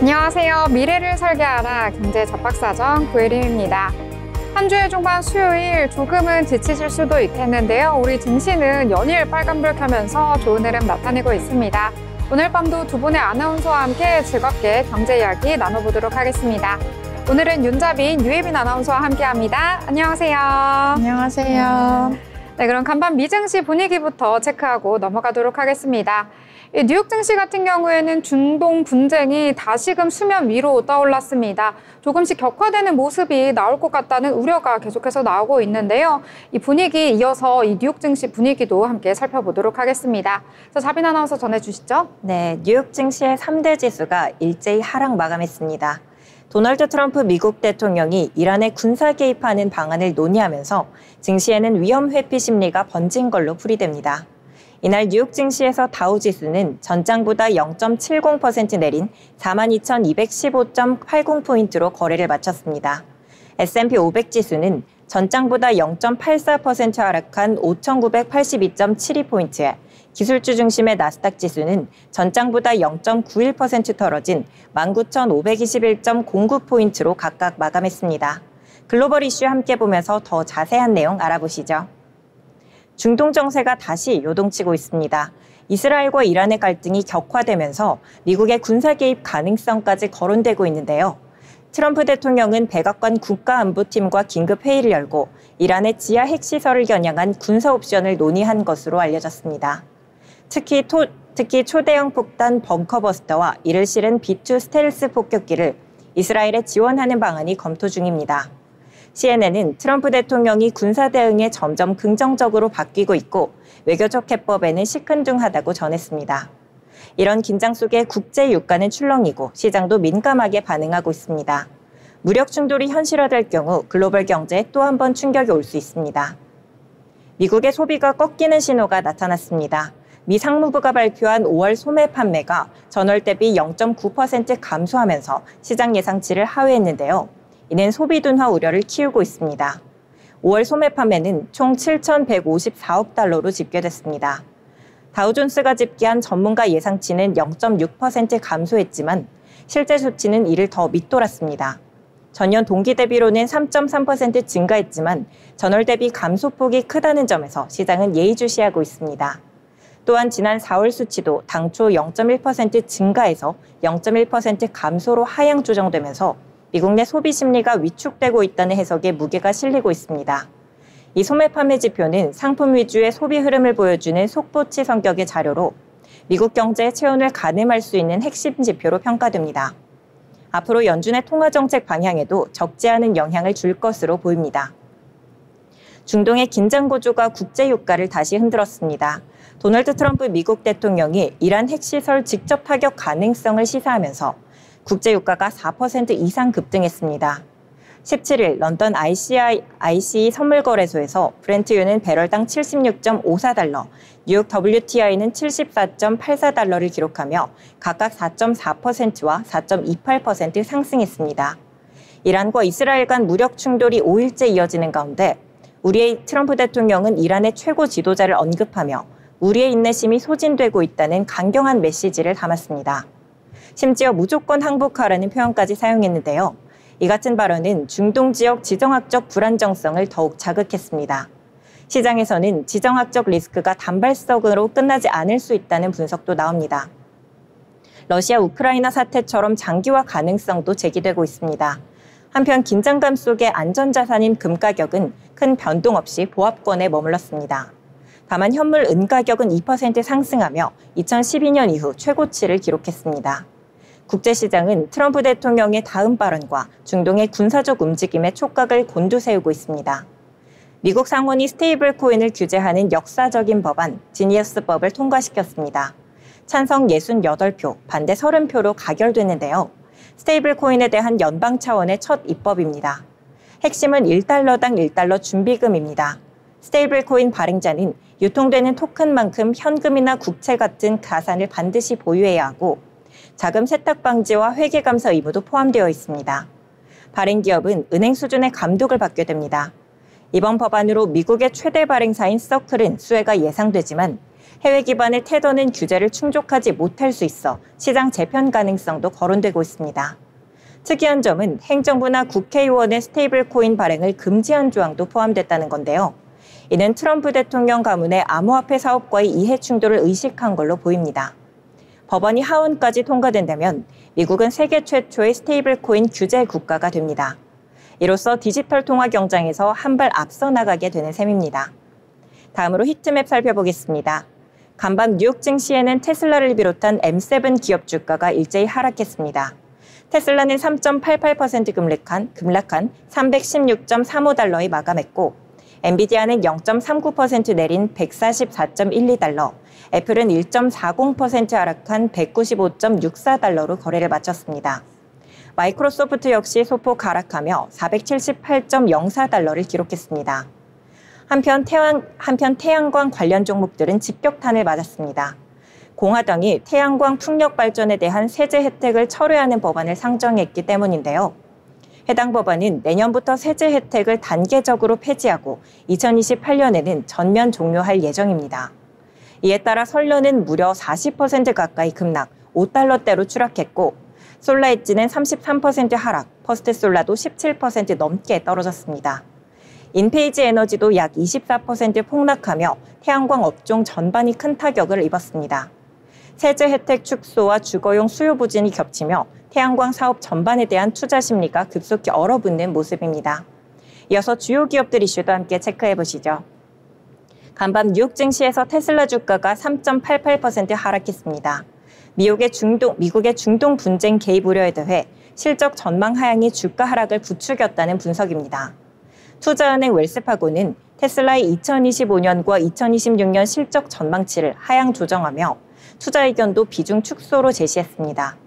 안녕하세요. 미래를 설계하라 경제 잡박사전 구혜림입니다. 한 주의 중반 수요일 조금은 지치실 수도 있겠는데요. 우리 증시는 연일 빨간불 켜면서 좋은 흐름 나타내고 있습니다. 오늘 밤도 두 분의 아나운서와 함께 즐겁게 경제 이야기 나눠보도록 하겠습니다. 오늘은 윤자빈, 유혜빈 아나운서와 함께합니다. 안녕하세요. 안녕하세요. 네, 그럼 간밤 미증시 분위기부터 체크하고 넘어가도록 하겠습니다. 뉴욕 증시 같은 경우에는 중동 분쟁이 다시금 수면 위로 떠올랐습니다. 조금씩 격화되는 모습이 나올 것 같다는 우려가 계속해서 나오고 있는데요. 이 분위기 이어서 이 뉴욕 증시 분위기도 함께 살펴보도록 하겠습니다. 자빈 아나운서 전해주시죠. 네, 뉴욕 증시의 3대 지수가 일제히 하락 마감했습니다. 도널드 트럼프 미국 대통령이 이란에 군사 개입하는 방안을 논의하면서 증시에는 위험 회피 심리가 번진 걸로 풀이됩니다. 이날 뉴욕 증시에서 다우 지수는 전장보다 0.70% 내린 42,215.80포인트로 거래를 마쳤습니다. S&P 500 지수는 전장보다 0.84% 하락한 5,982.72포인트에 기술주 중심의 나스닥 지수는 전장보다 0.91% 떨어진 19,521.09포인트로 각각 마감했습니다. 글로벌 이슈 함께 보면서 더 자세한 내용 알아보시죠. 중동 정세가 다시 요동치고 있습니다. 이스라엘과 이란의 갈등이 격화되면서 미국의 군사 개입 가능성까지 거론되고 있는데요. 트럼프 대통령은 백악관 국가안보팀과 긴급 회의를 열고 이란의 지하 핵시설을 겨냥한 군사 옵션을 논의한 것으로 알려졌습니다. 특히 초대형 폭탄 벙커버스터와 이를 실은 B2 스텔스 폭격기를 이스라엘에 지원하는 방안이 검토 중입니다. CNN은 트럼프 대통령이 군사 대응에 점점 긍정적으로 바뀌고 있고 외교적 해법에는 시큰둥하다고 전했습니다. 이런 긴장 속에 국제 유가는 출렁이고 시장도 민감하게 반응하고 있습니다. 무력 충돌이 현실화될 경우 글로벌 경제에 또 한 번 충격이 올 수 있습니다. 미국의 소비가 꺾이는 신호가 나타났습니다. 미 상무부가 발표한 5월 소매 판매가 전월 대비 0.9% 감소하면서 시장 예상치를 하회했는데요. 이는 소비 둔화 우려를 키우고 있습니다. 5월 소매 판매는 총 7,154억 달러로 집계됐습니다. 다우존스가 집계한 전문가 예상치는 0.6% 감소했지만 실제 수치는 이를 더 밑돌았습니다. 전년 동기 대비로는 3.3% 증가했지만 전월 대비 감소폭이 크다는 점에서 시장은 예의주시하고 있습니다. 또한 지난 4월 수치도 당초 0.1% 증가해서 0.1% 감소로 하향 조정되면서 미국 내 소비 심리가 위축되고 있다는 해석에 무게가 실리고 있습니다. 이 소매 판매 지표는 상품 위주의 소비 흐름을 보여주는 속보치 성격의 자료로 미국 경제의 체온을 가늠할 수 있는 핵심 지표로 평가됩니다. 앞으로 연준의 통화정책 방향에도 적지 않은 영향을 줄 것으로 보입니다. 중동의 긴장 고조가 국제 유가를 다시 흔들었습니다. 도널드 트럼프 미국 대통령이 이란 핵시설 직접 타격 가능성을 시사하면서 국제 유가가 4% 이상 급등했습니다. 17일 런던 ICE 선물거래소에서 브렌트유는 배럴당 76.54달러, 뉴욕 WTI는 74.84달러를 기록하며 각각 4.4%와 4.28% 상승했습니다. 이란과 이스라엘 간 무력 충돌이 5일째 이어지는 가운데 우리의 트럼프 대통령은 이란의 최고 지도자를 언급하며 우리의 인내심이 소진되고 있다는 강경한 메시지를 담았습니다. 심지어 무조건 항복하라는 표현까지 사용했는데요. 이 같은 발언은 중동 지역 지정학적 불안정성을 더욱 자극했습니다. 시장에서는 지정학적 리스크가 단발성으로 끝나지 않을 수 있다는 분석도 나옵니다. 러시아 우크라이나 사태처럼 장기화 가능성도 제기되고 있습니다. 한편 긴장감 속의 안전자산인 금 가격은 큰 변동 없이 보합권에 머물렀습니다. 다만 현물 은 가격은 2% 상승하며 2012년 이후 최고치를 기록했습니다. 국제시장은 트럼프 대통령의 다음 발언과 중동의 군사적 움직임에 촉각을 곤두세우고 있습니다. 미국 상원이 스테이블 코인을 규제하는 역사적인 법안 지니어스법을 통과시켰습니다. 찬성 68표, 반대 30표로 가결됐는데요. 스테이블 코인에 대한 연방 차원의 첫 입법입니다. 핵심은 1달러당 1달러 준비금입니다. 스테이블 코인 발행자는 유통되는 토큰만큼 현금이나 국채 같은 가산을 반드시 보유해야 하고 자금 세탁 방지와 회계 감사 의무도 포함되어 있습니다. 발행 기업은 은행 수준의 감독을 받게 됩니다. 이번 법안으로 미국의 최대 발행사인 서클은 수혜가 예상되지만 해외 기반의 테더는 규제를 충족하지 못할 수 있어 시장 재편 가능성도 거론되고 있습니다. 특이한 점은 행정부나 국회의원의 스테이블 코인 발행을 금지한 조항도 포함됐다는 건데요. 이는 트럼프 대통령 가문의 암호화폐 사업과의 이해 충돌을 의식한 걸로 보입니다. 법안이 하원까지 통과된다면 미국은 세계 최초의 스테이블 코인 규제 국가가 됩니다. 이로써 디지털 통화 경쟁에서 한 발 앞서 나가게 되는 셈입니다. 다음으로 히트맵 살펴보겠습니다. 간밤 뉴욕 증시에는 테슬라를 비롯한 M7 기업 주가가 일제히 하락했습니다. 테슬라는 3.88% 급락한 316.35달러에 마감했고, 엔비디아는 0.39% 내린 144.12달러, 애플은 1.40% 하락한 195.64달러로 거래를 마쳤습니다. 마이크로소프트 역시 소폭 하락하며 478.04달러를 기록했습니다. 한편 태양광 관련 종목들은 직격탄을 맞았습니다. 공화당이 태양광 풍력 발전에 대한 세제 혜택을 철회하는 법안을 상정했기 때문인데요. 해당 법안은 내년부터 세제 혜택을 단계적으로 폐지하고 2028년에는 전면 종료할 예정입니다. 이에 따라 선련은 무려 40% 가까이 급락, 5달러대로 추락했고, 솔라엣지는 33% 하락, 퍼스트솔라도 17% 넘게 떨어졌습니다. 인페이지 에너지도 약 24% 폭락하며 태양광 업종 전반이 큰 타격을 입었습니다. 세제 혜택 축소와 주거용 수요 부진이 겹치며 태양광 사업 전반에 대한 투자 심리가 급속히 얼어붙는 모습입니다. 이어서 주요 기업들 이슈도 함께 체크해 보시죠. 간밤 뉴욕 증시에서 테슬라 주가가 3.88% 하락했습니다. 미국의 중동 분쟁 개입 우려에 대해 실적 전망 하향이 주가 하락을 부추겼다는 분석입니다. 투자은행 웰스파고는 테슬라의 2025년과 2026년 실적 전망치를 하향 조정하며 투자 의견도 비중 축소로 제시했습니다.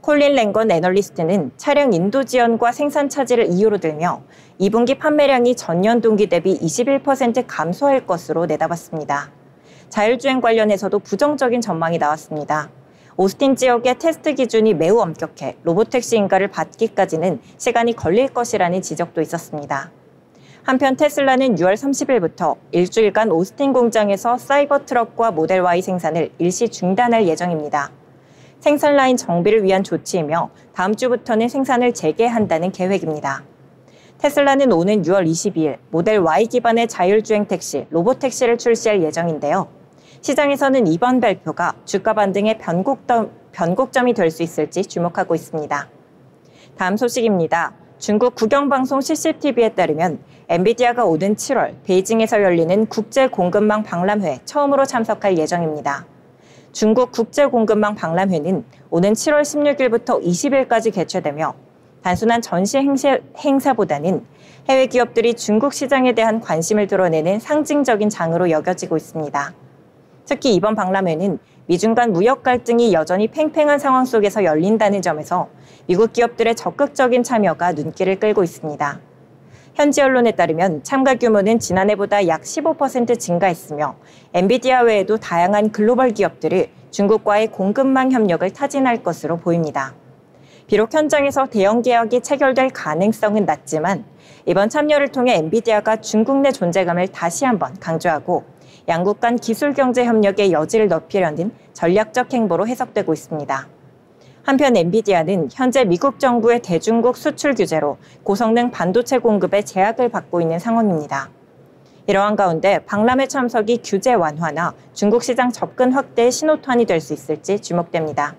콜린 랭건 애널리스트는 차량 인도 지연과 생산 차질을 이유로 들며 2분기 판매량이 전년 동기 대비 21% 감소할 것으로 내다봤습니다. 자율주행 관련해서도 부정적인 전망이 나왔습니다. 오스틴 지역의 테스트 기준이 매우 엄격해 로보택시 인가를 받기까지는 시간이 걸릴 것이라는 지적도 있었습니다. 한편 테슬라는 6월 30일부터 일주일간 오스틴 공장에서 사이버 트럭과 모델 Y 생산을 일시 중단할 예정입니다. 생산 라인 정비를 위한 조치이며 다음 주부터는 생산을 재개한다는 계획입니다. 테슬라는 오는 6월 22일 모델 Y 기반의 자율주행 택시, 로보택시를 출시할 예정인데요. 시장에서는 이번 발표가 주가 반등의 변곡점이 될 수 있을지 주목하고 있습니다. 다음 소식입니다. 중국 국영방송 CCTV에 따르면 엔비디아가 오는 7월 베이징에서 열리는 국제공급망 박람회에 처음으로 참석할 예정입니다. 중국 국제공급망 박람회는 오는 7월 16일부터 20일까지 개최되며 단순한 전시 행사보다는 해외 기업들이 중국 시장에 대한 관심을 드러내는 상징적인 장으로 여겨지고 있습니다. 특히 이번 박람회는 미중 간 무역 갈등이 여전히 팽팽한 상황 속에서 열린다는 점에서 미국 기업들의 적극적인 참여가 눈길을 끌고 있습니다. 현지 언론에 따르면 참가 규모는 지난해보다 약 15% 증가했으며 엔비디아 외에도 다양한 글로벌 기업들이 중국과의 공급망 협력을 타진할 것으로 보입니다. 비록 현장에서 대형 계약이 체결될 가능성은 낮지만 이번 참여를 통해 엔비디아가 중국 내 존재감을 다시 한번 강조하고 양국 간 기술 경제 협력의 여지를 넓히려는 전략적 행보로 해석되고 있습니다. 한편 엔비디아는 현재 미국 정부의 대중국 수출 규제로 고성능 반도체 공급에 제약을 받고 있는 상황입니다. 이러한 가운데 박람회 참석이 규제 완화나 중국 시장 접근 확대의 신호탄이 될 수 있을지 주목됩니다.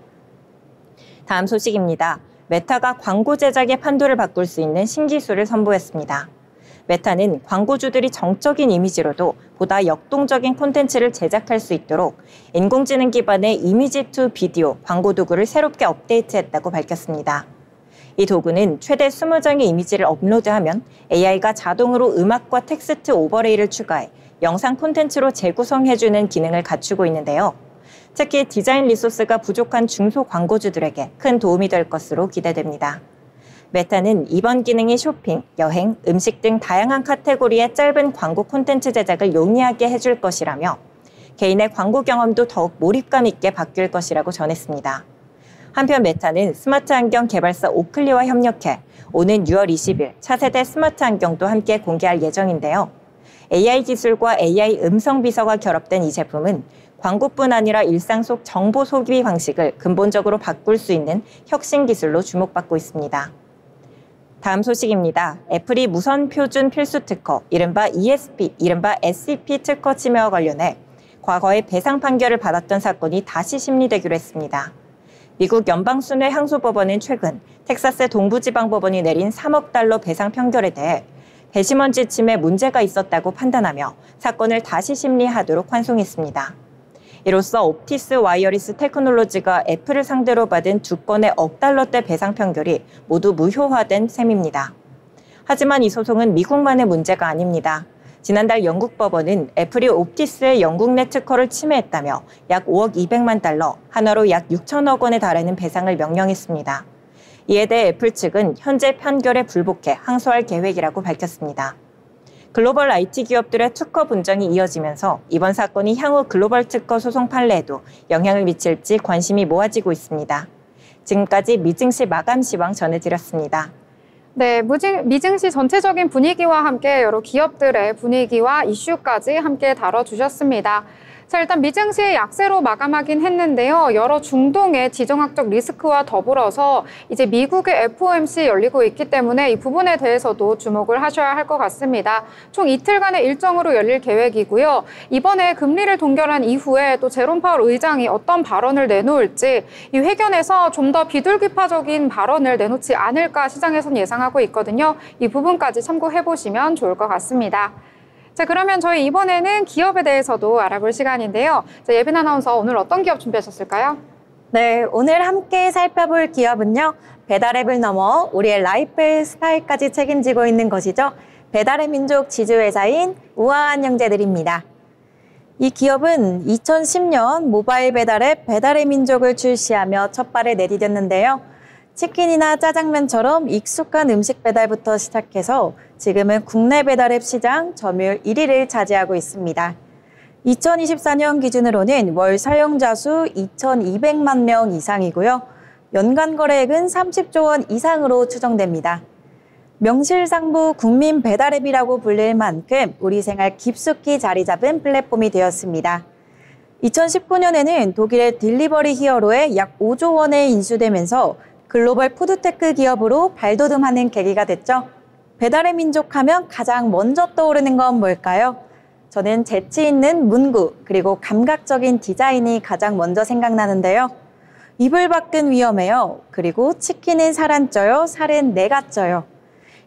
다음 소식입니다. 메타가 광고 제작의 판도를 바꿀 수 있는 신기술을 선보였습니다. 메타는 광고주들이 정적인 이미지로도 보다 역동적인 콘텐츠를 제작할 수 있도록 인공지능 기반의 이미지 투 비디오 광고 도구를 새롭게 업데이트했다고 밝혔습니다. 이 도구는 최대 20장의 이미지를 업로드하면 AI가 자동으로 음악과 텍스트 오버레이를 추가해 영상 콘텐츠로 재구성해주는 기능을 갖추고 있는데요. 특히 디자인 리소스가 부족한 중소 광고주들에게 큰 도움이 될 것으로 기대됩니다. 메타는 이번 기능이 쇼핑, 여행, 음식 등 다양한 카테고리의 짧은 광고 콘텐츠 제작을 용이하게 해줄 것이라며 개인의 광고 경험도 더욱 몰입감 있게 바뀔 것이라고 전했습니다. 한편 메타는 스마트 안경 개발사 오클리와 협력해 오는 6월 20일 차세대 스마트 안경도 함께 공개할 예정인데요. AI 기술과 AI 음성 비서가 결합된 이 제품은 광고뿐 아니라 일상 속 정보 소비 방식을 근본적으로 바꿀 수 있는 혁신 기술로 주목받고 있습니다. 다음 소식입니다. 애플이 무선 표준 필수 특허, 이른바 ESP, 이른바 SCP 특허 침해와 관련해 과거에 배상 판결을 받았던 사건이 다시 심리되기로 했습니다. 미국 연방순회 항소법원은 최근 텍사스 동부지방법원이 내린 3억 달러 배상 판결에 대해 배심원지 침해 문제가 있었다고 판단하며 사건을 다시 심리하도록 환송했습니다. 이로써 옵티스 와이어리스 테크놀로지가 애플을 상대로 받은 2건의 억 달러대 배상 판결이 모두 무효화된 셈입니다. 하지만 이 소송은 미국만의 문제가 아닙니다. 지난달 영국 법원은 애플이 옵티스의 영국 내 특허를 침해했다며 약 5억 200만 달러, 한화로 약 6천억 원에 달하는 배상을 명령했습니다. 이에 대해 애플 측은 현재 판결에 불복해 항소할 계획이라고 밝혔습니다. 글로벌 IT 기업들의 특허 분쟁이 이어지면서 이번 사건이 향후 글로벌 특허 소송 판례에도 영향을 미칠지 관심이 모아지고 있습니다. 지금까지 미증시 마감 시황 전해드렸습니다. 네, 미증시 전체적인 분위기와 함께 여러 기업들의 분위기와 이슈까지 함께 다뤄주셨습니다. 자, 일단 미증시 약세로 마감하긴 했는데요. 여러 중동의 지정학적 리스크와 더불어서 이제 미국의 FOMC 열리고 있기 때문에 이 부분에 대해서도 주목을 하셔야 할 것 같습니다. 총 이틀간의 일정으로 열릴 계획이고요. 이번에 금리를 동결한 이후에 또 제롬 파월 의장이 어떤 발언을 내놓을지 이 회견에서 좀 더 비둘기파적인 발언을 내놓지 않을까 시장에선 예상하고 있거든요. 이 부분까지 참고해보시면 좋을 것 같습니다. 자, 그러면 저희 이번에는 기업에 대해서도 알아볼 시간인데요. 자, 예빈 아나운서 오늘 어떤 기업 준비하셨을까요? 네, 오늘 함께 살펴볼 기업은요. 배달앱을 넘어 우리의 라이프 스타일까지 책임지고 있는 것이죠. 배달의 민족 지주회사인 우아한 형제들입니다. 이 기업은 2010년 모바일 배달앱 배달의 민족을 출시하며 첫 발을 내디뎠는데요. 치킨이나 짜장면처럼 익숙한 음식 배달부터 시작해서 지금은 국내 배달앱 시장 점유율 1위를 차지하고 있습니다. 2024년 기준으로는 월 사용자 수 2,200만 명 이상이고요. 연간 거래액은 30조 원 이상으로 추정됩니다. 명실상부 국민 배달앱이라고 불릴 만큼 우리 생활 깊숙이 자리 잡은 플랫폼이 되었습니다. 2019년에는 독일의 딜리버리 히어로에 약 5조 원에 인수되면서 글로벌 푸드테크 기업으로 발돋움하는 계기가 됐죠. 배달의 민족 하면 가장 먼저 떠오르는 건 뭘까요? 저는 재치 있는 문구 그리고 감각적인 디자인이 가장 먼저 생각나는데요. 이불 밖은 위험해요. 그리고 치킨은 살 안 쪄요. 살은 내가 쪄요.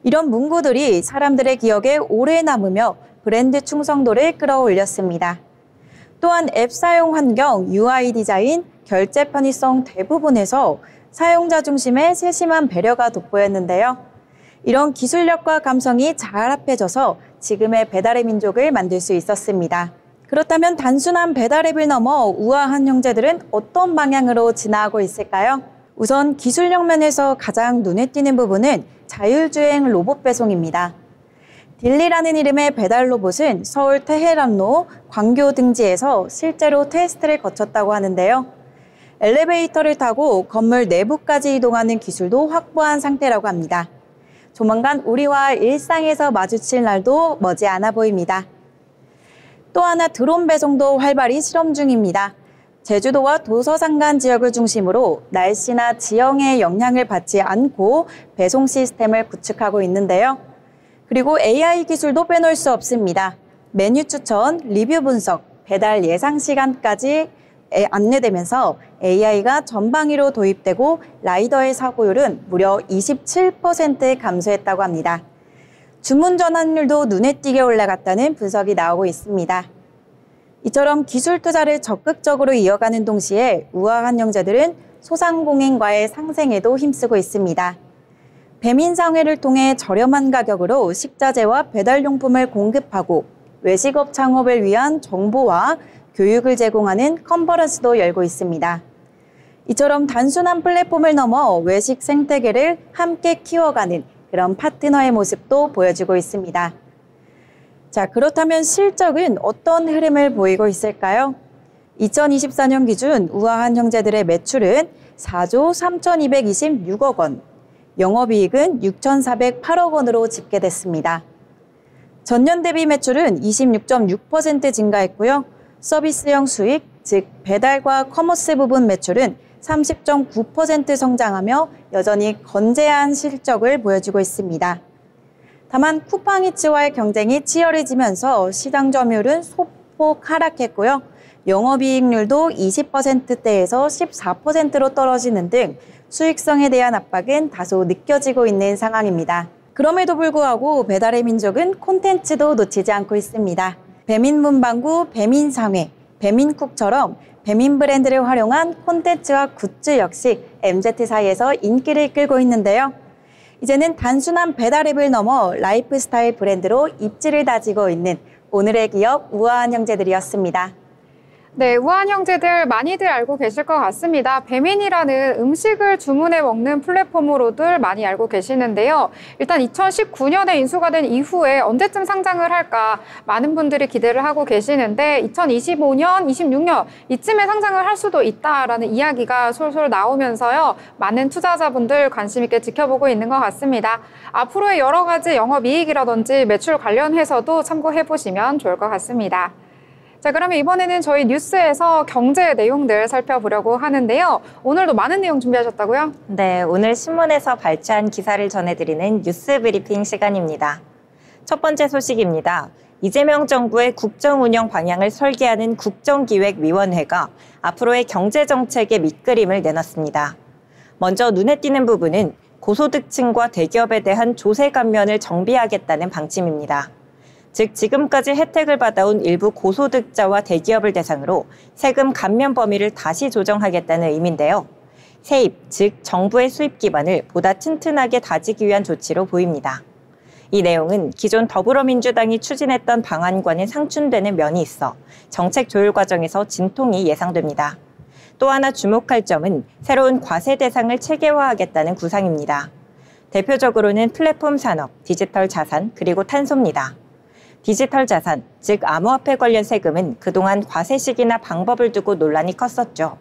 이런 문구들이 사람들의 기억에 오래 남으며 브랜드 충성도를 끌어올렸습니다. 또한 앱 사용 환경, UI 디자인, 결제 편의성 대부분에서 사용자 중심의 세심한 배려가 돋보였는데요. 이런 기술력과 감성이 잘 합해져서 지금의 배달의 민족을 만들 수 있었습니다. 그렇다면 단순한 배달앱을 넘어 우아한 형제들은 어떤 방향으로 지나가고 있을까요? 우선 기술력 면에서 가장 눈에 띄는 부분은 자율주행 로봇 배송입니다. 딜리라는 이름의 배달 로봇은 서울 테헤란로 광교 등지에서 실제로 테스트를 거쳤다고 하는데요. 엘리베이터를 타고 건물 내부까지 이동하는 기술도 확보한 상태라고 합니다. 조만간 우리와 일상에서 마주칠 날도 머지않아 보입니다. 또 하나 드론 배송도 활발히 실험 중입니다. 제주도와 도서산간 지역을 중심으로 날씨나 지형의 영향을 받지 않고 배송 시스템을 구축하고 있는데요. 그리고 AI 기술도 빼놓을 수 없습니다. 메뉴 추천, 리뷰 분석, 배달 예상 시간까지 안내되면서 AI가 전방위로 도입되고 라이더의 사고율은 무려 27% 감소했다고 합니다. 주문 전환율도 눈에 띄게 올라갔다는 분석이 나오고 있습니다. 이처럼 기술 투자를 적극적으로 이어가는 동시에 우아한 형제들은 소상공인과의 상생에도 힘쓰고 있습니다. 배민상회를 통해 저렴한 가격으로 식자재와 배달용품을 공급하고 외식업 창업을 위한 정보와 교육을 제공하는 컨퍼런스도 열고 있습니다. 이처럼 단순한 플랫폼을 넘어 외식 생태계를 함께 키워가는 그런 파트너의 모습도 보여주고 있습니다. 자, 그렇다면 실적은 어떤 흐름을 보이고 있을까요? 2024년 기준 우아한 형제들의 매출은 4조 3,226억 원, 영업이익은 6,408억 원으로 집계됐습니다. 전년 대비 매출은 26.6% 증가했고요. 서비스형 수익, 즉 배달과 커머스 부분 매출은 30.9% 성장하며 여전히 건재한 실적을 보여주고 있습니다. 다만 쿠팡이츠와의 경쟁이 치열해지면서 시장 점유율은 소폭 하락했고요. 영업이익률도 20%대에서 14%로 떨어지는 등 수익성에 대한 압박은 다소 느껴지고 있는 상황입니다. 그럼에도 불구하고 배달의 민족은 콘텐츠도 놓치지 않고 있습니다. 배민문방구, 배민상회, 배민쿡처럼 배민 브랜드를 활용한 콘텐츠와 굿즈 역시 MZ 사이에서 인기를 끌고 있는데요. 이제는 단순한 배달 앱을 넘어 라이프스타일 브랜드로 입지를 다지고 있는 오늘의 기업 우아한 형제들이었습니다. 네, 우아한 형제들 많이들 알고 계실 것 같습니다. 배민이라는 음식을 주문해 먹는 플랫폼으로들 많이 알고 계시는데요. 일단 2019년에 인수가 된 이후에 언제쯤 상장을 할까 많은 분들이 기대를 하고 계시는데 2025년, 26년 이쯤에 상장을 할 수도 있다라는 이야기가 솔솔 나오면서요. 많은 투자자분들 관심 있게 지켜보고 있는 것 같습니다. 앞으로의 여러 가지 영업이익이라든지 매출 관련해서도 참고해 보시면 좋을 것 같습니다. 자, 그러면 이번에는 저희 뉴스에서 경제 내용들 살펴보려고 하는데요. 오늘도 많은 내용 준비하셨다고요? 네, 오늘 신문에서 발췌한 기사를 전해드리는 뉴스 브리핑 시간입니다. 첫 번째 소식입니다. 이재명 정부의 국정운영 방향을 설계하는 국정기획위원회가 앞으로의 경제정책의 밑그림을 내놨습니다. 먼저 눈에 띄는 부분은 고소득층과 대기업에 대한 조세 감면을 정비하겠다는 방침입니다. 즉 지금까지 혜택을 받아온 일부 고소득자와 대기업을 대상으로 세금 감면 범위를 다시 조정하겠다는 의미인데요. 세입, 즉 정부의 수입 기반을 보다 튼튼하게 다지기 위한 조치로 보입니다. 이 내용은 기존 더불어민주당이 추진했던 방안과는 상충되는 면이 있어 정책 조율 과정에서 진통이 예상됩니다. 또 하나 주목할 점은 새로운 과세 대상을 체계화하겠다는 구상입니다. 대표적으로는 플랫폼 산업, 디지털 자산, 그리고 탄소입니다. 디지털 자산, 즉 암호화폐 관련 세금은 그동안 과세식이나 방법을 두고 논란이 컸었죠.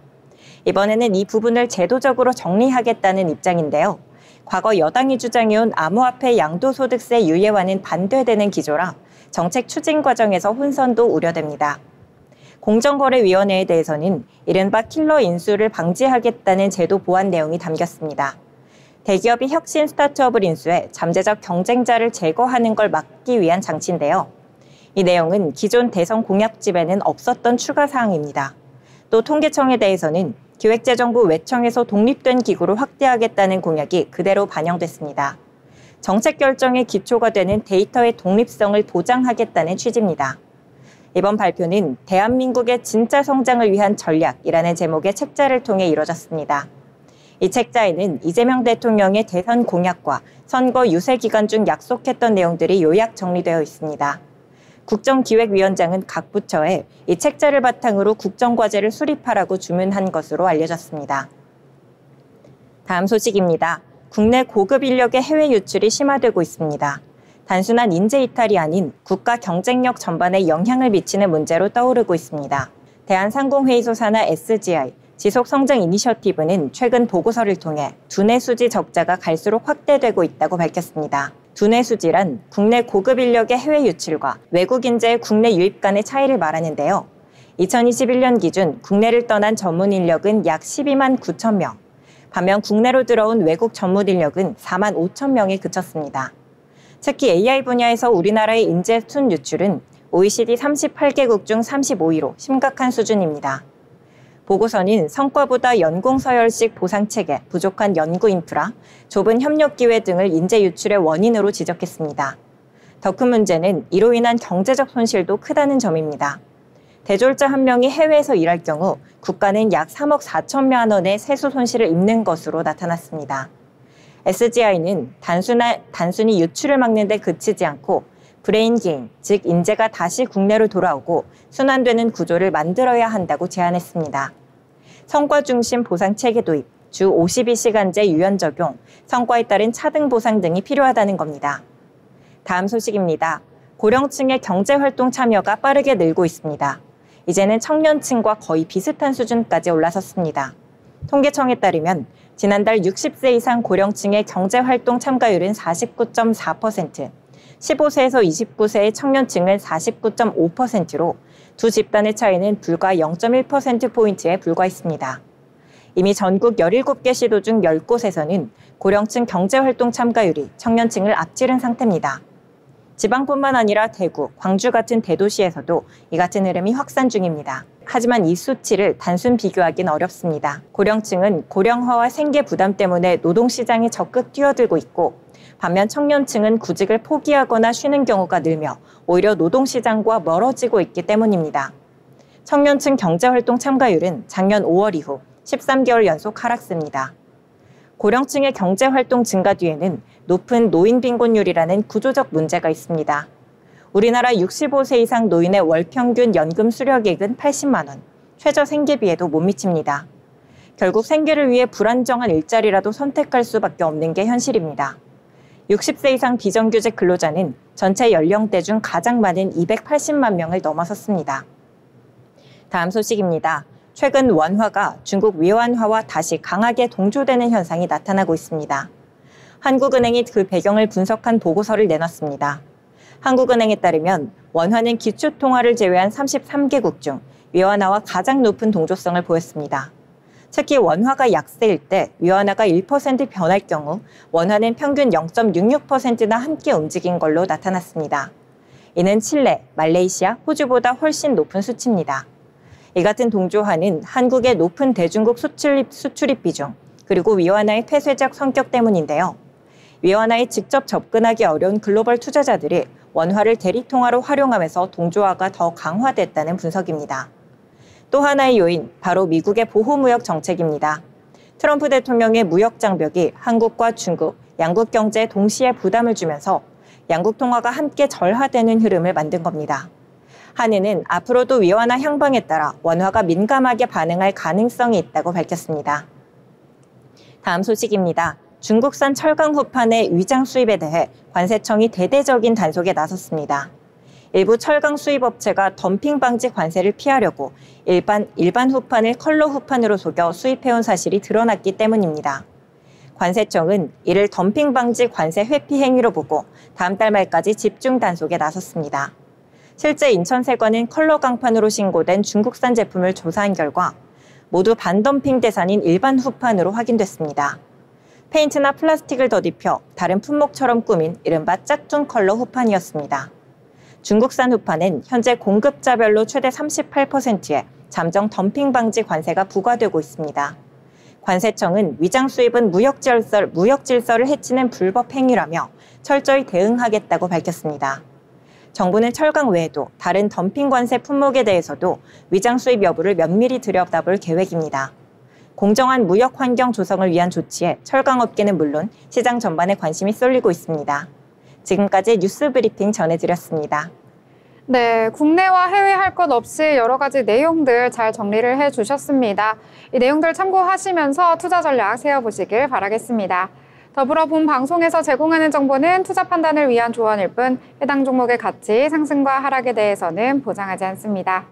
이번에는 이 부분을 제도적으로 정리하겠다는 입장인데요. 과거 여당이 주장해온 암호화폐 양도소득세 유예와는 반대되는 기조라 정책 추진 과정에서 혼선도 우려됩니다. 공정거래위원회에 대해서는 이른바 킬러 인수를 방지하겠다는 제도 보완 내용이 담겼습니다. 대기업이 혁신 스타트업을 인수해 잠재적 경쟁자를 제거하는 걸 막기 위한 장치인데요. 이 내용은 기존 대선 공약집에는 없었던 추가 사항입니다. 또 통계청에 대해서는 기획재정부 외청에서 독립된 기구로 확대하겠다는 공약이 그대로 반영됐습니다. 정책 결정의 기초가 되는 데이터의 독립성을 보장하겠다는 취지입니다. 이번 발표는 대한민국의 진짜 성장을 위한 전략이라는 제목의 책자를 통해 이뤄졌습니다. 이 책자에는 이재명 대통령의 대선 공약과 선거 유세 기간 중 약속했던 내용들이 요약 정리되어 있습니다. 국정기획위원장은 각 부처에 이 책자를 바탕으로 국정과제를 수립하라고 주문한 것으로 알려졌습니다. 다음 소식입니다. 국내 고급 인력의 해외 유출이 심화되고 있습니다. 단순한 인재 이탈이 아닌 국가 경쟁력 전반에 영향을 미치는 문제로 떠오르고 있습니다. 대한상공회의소 산하 SGI, 지속성장 이니셔티브는 최근 보고서를 통해 두뇌 수지 적자가 갈수록 확대되고 있다고 밝혔습니다. 두뇌 수지란 국내 고급 인력의 해외 유출과 외국 인재의 국내 유입 간의 차이를 말하는데요. 2021년 기준 국내를 떠난 전문 인력은 약 12만 9천 명, 반면 국내로 들어온 외국 전문 인력은 4만 5천 명에 그쳤습니다. 특히 AI 분야에서 우리나라의 인재 순 유출은 OECD 38개국 중 35위로 심각한 수준입니다. 보고서는 성과보다 연공서열식 보상체계, 부족한 연구 인프라, 좁은 협력 기회 등을 인재 유출의 원인으로 지적했습니다. 더 큰 문제는 이로 인한 경제적 손실도 크다는 점입니다. 대졸자 한 명이 해외에서 일할 경우 국가는 약 3억 4천만 원의 세수 손실을 입는 것으로 나타났습니다. SGI는 단순히 유출을 막는 데 그치지 않고 브레인 게인, 즉 인재가 다시 국내로 돌아오고 순환되는 구조를 만들어야 한다고 제안했습니다. 성과 중심 보상 체계 도입, 주 52시간제 유연 적용, 성과에 따른 차등 보상 등이 필요하다는 겁니다. 다음 소식입니다. 고령층의 경제활동 참여가 빠르게 늘고 있습니다. 이제는 청년층과 거의 비슷한 수준까지 올라섰습니다. 통계청에 따르면 지난달 60세 이상 고령층의 경제활동 참가율은 49.4%, 15세에서 29세의 청년층은 49.5%로 두 집단의 차이는 불과 0.1%포인트에 불과했습니다. 이미 전국 17개 시도 중 10곳에서는 고령층 경제활동 참가율이 청년층을 앞지른 상태입니다. 지방뿐만 아니라 대구, 광주 같은 대도시에서도 이 같은 흐름이 확산 중입니다. 하지만 이 수치를 단순 비교하기는 어렵습니다. 고령층은 고령화와 생계 부담 때문에 노동시장에 적극 뛰어들고 있고, 반면 청년층은 구직을 포기하거나 쉬는 경우가 늘며 오히려 노동시장과 멀어지고 있기 때문입니다. 청년층 경제활동 참가율은 작년 5월 이후 13개월 연속 하락세입니다. 고령층의 경제활동 증가 뒤에는 높은 노인 빈곤율이라는 구조적 문제가 있습니다. 우리나라 65세 이상 노인의 월 평균 연금 수령액은 80만 원, 최저 생계비에도 못 미칩니다. 결국 생계를 위해 불안정한 일자리라도 선택할 수밖에 없는 게 현실입니다. 60세 이상 비정규직 근로자는 전체 연령대 중 가장 많은 280만 명을 넘어섰습니다. 다음 소식입니다. 최근 원화가 중국 외환화와 다시 강하게 동조되는 현상이 나타나고 있습니다. 한국은행이 그 배경을 분석한 보고서를 내놨습니다. 한국은행에 따르면 원화는 기초통화를 제외한 33개국 중 외환화와 가장 높은 동조성을 보였습니다. 특히 원화가 약세일 때 위안화가 1% 변할 경우 원화는 평균 0.66%나 함께 움직인 걸로 나타났습니다. 이는 칠레, 말레이시아, 호주보다 훨씬 높은 수치입니다. 이 같은 동조화는 한국의 높은 대중국 수출입 비중, 그리고 위안화의 폐쇄적 성격 때문인데요. 위안화에 직접 접근하기 어려운 글로벌 투자자들이 원화를 대리통화로 활용하면서 동조화가 더 강화됐다는 분석입니다. 또 하나의 요인, 바로 미국의 보호무역 정책입니다. 트럼프 대통령의 무역 장벽이 한국과 중국, 양국 경제에 동시에 부담을 주면서 양국 통화가 함께 절하되는 흐름을 만든 겁니다. 한은은 앞으로도 위안화 향방에 따라 원화가 민감하게 반응할 가능성이 있다고 밝혔습니다. 다음 소식입니다. 중국산 철강 후판의 위장 수입에 대해 관세청이 대대적인 단속에 나섰습니다. 일부 철강 수입 업체가 덤핑 방지 관세를 피하려고 일반 후판을 컬러 후판으로 속여 수입해온 사실이 드러났기 때문입니다. 관세청은 이를 덤핑 방지 관세 회피 행위로 보고 다음 달 말까지 집중 단속에 나섰습니다. 실제 인천세관은 컬러 강판으로 신고된 중국산 제품을 조사한 결과 모두 반덤핑 대상인 일반 후판으로 확인됐습니다. 페인트나 플라스틱을 덧입혀 다른 품목처럼 꾸민 이른바 짝퉁 컬러 후판이었습니다. 중국산 후판은 현재 공급자별로 최대 38%의 잠정 덤핑 방지 관세가 부과되고 있습니다. 관세청은 위장 수입은 무역 질서를 해치는 불법 행위라며 철저히 대응하겠다고 밝혔습니다. 정부는 철강 외에도 다른 덤핑 관세 품목에 대해서도 위장 수입 여부를 면밀히 들여다볼 계획입니다. 공정한 무역 환경 조성을 위한 조치에 철강업계는 물론 시장 전반에 관심이 쏠리고 있습니다. 지금까지 뉴스 브리핑 전해드렸습니다. 네, 국내와 해외 할 것 없이 여러 가지 내용들 잘 정리를 해주셨습니다. 이 내용들 참고하시면서 투자 전략 세워보시길 바라겠습니다. 더불어 본 방송에서 제공하는 정보는 투자 판단을 위한 조언일 뿐 해당 종목의 가치, 상승과 하락에 대해서는 보장하지 않습니다.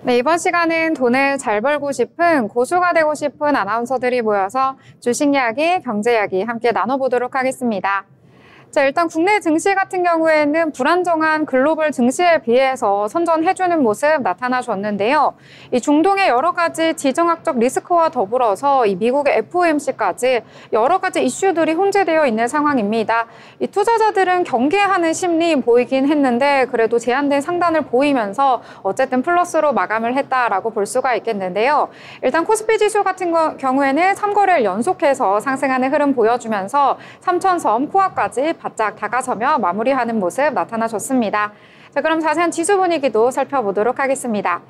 네, 이번 시간은 돈을 잘 벌고 싶은 고수가 되고 싶은 아나운서들이 모여서 주식 이야기, 경제 이야기 함께 나눠보도록 하겠습니다. 자, 일단 국내 증시 같은 경우에는 불안정한 글로벌 증시에 비해서 선전해주는 모습 나타나줬는데요. 이 중동의 여러 가지 지정학적 리스크와 더불어서 이 미국의 FOMC까지 여러 가지 이슈들이 혼재되어 있는 상황입니다. 이 투자자들은 경계하는 심리 보이긴 했는데 그래도 제한된 상단을 보이면서 어쨌든 플러스로 마감을 했다라고 볼 수가 있겠는데요. 일단 코스피 지수 같은 경우에는 3거래일 연속해서 상승하는 흐름 보여주면서 3,000선 코어까지 바짝 다가서며 마무리하는 모습 나타나줬습니다. 자, 그럼 자세한 지수 분위기도 살펴보도록 하겠습니다.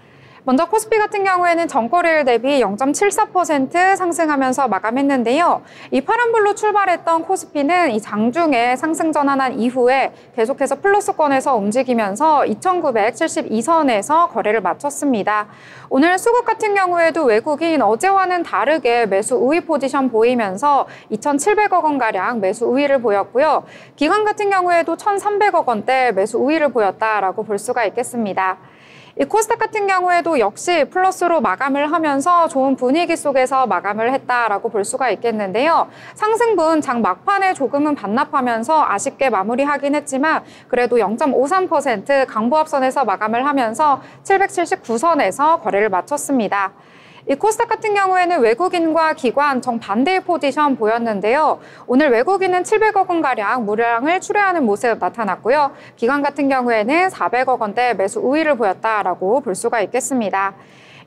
먼저 코스피 같은 경우에는 전거래일 대비 0.74% 상승하면서 마감했는데요. 이 파란불로 출발했던 코스피는 이 장중에 상승 전환한 이후에 계속해서 플러스권에서 움직이면서 2,972선에서 거래를 마쳤습니다. 오늘 수급 같은 경우에도 외국인 어제와는 다르게 매수 우위 포지션 보이면서 2,700억 원가량 매수 우위를 보였고요. 기관 같은 경우에도 1,300억 원대 매수 우위를 보였다라고 볼 수가 있겠습니다. 이 코스닥 같은 경우에도 역시 플러스로 마감을 하면서 좋은 분위기 속에서 마감을 했다라고 볼 수가 있겠는데요. 상승분 장 막판에 조금은 반납하면서 아쉽게 마무리하긴 했지만 그래도 0.53% 강보합선에서 마감을 하면서 779선에서 거래를 마쳤습니다. 이 코스닥 같은 경우에는 외국인과 기관 정반대의 포지션 보였는데요. 오늘 외국인은 700억 원가량 물량을 출회하는 모습 나타났고요. 기관 같은 경우에는 400억 원대 매수 우위를 보였다라고 볼 수가 있겠습니다.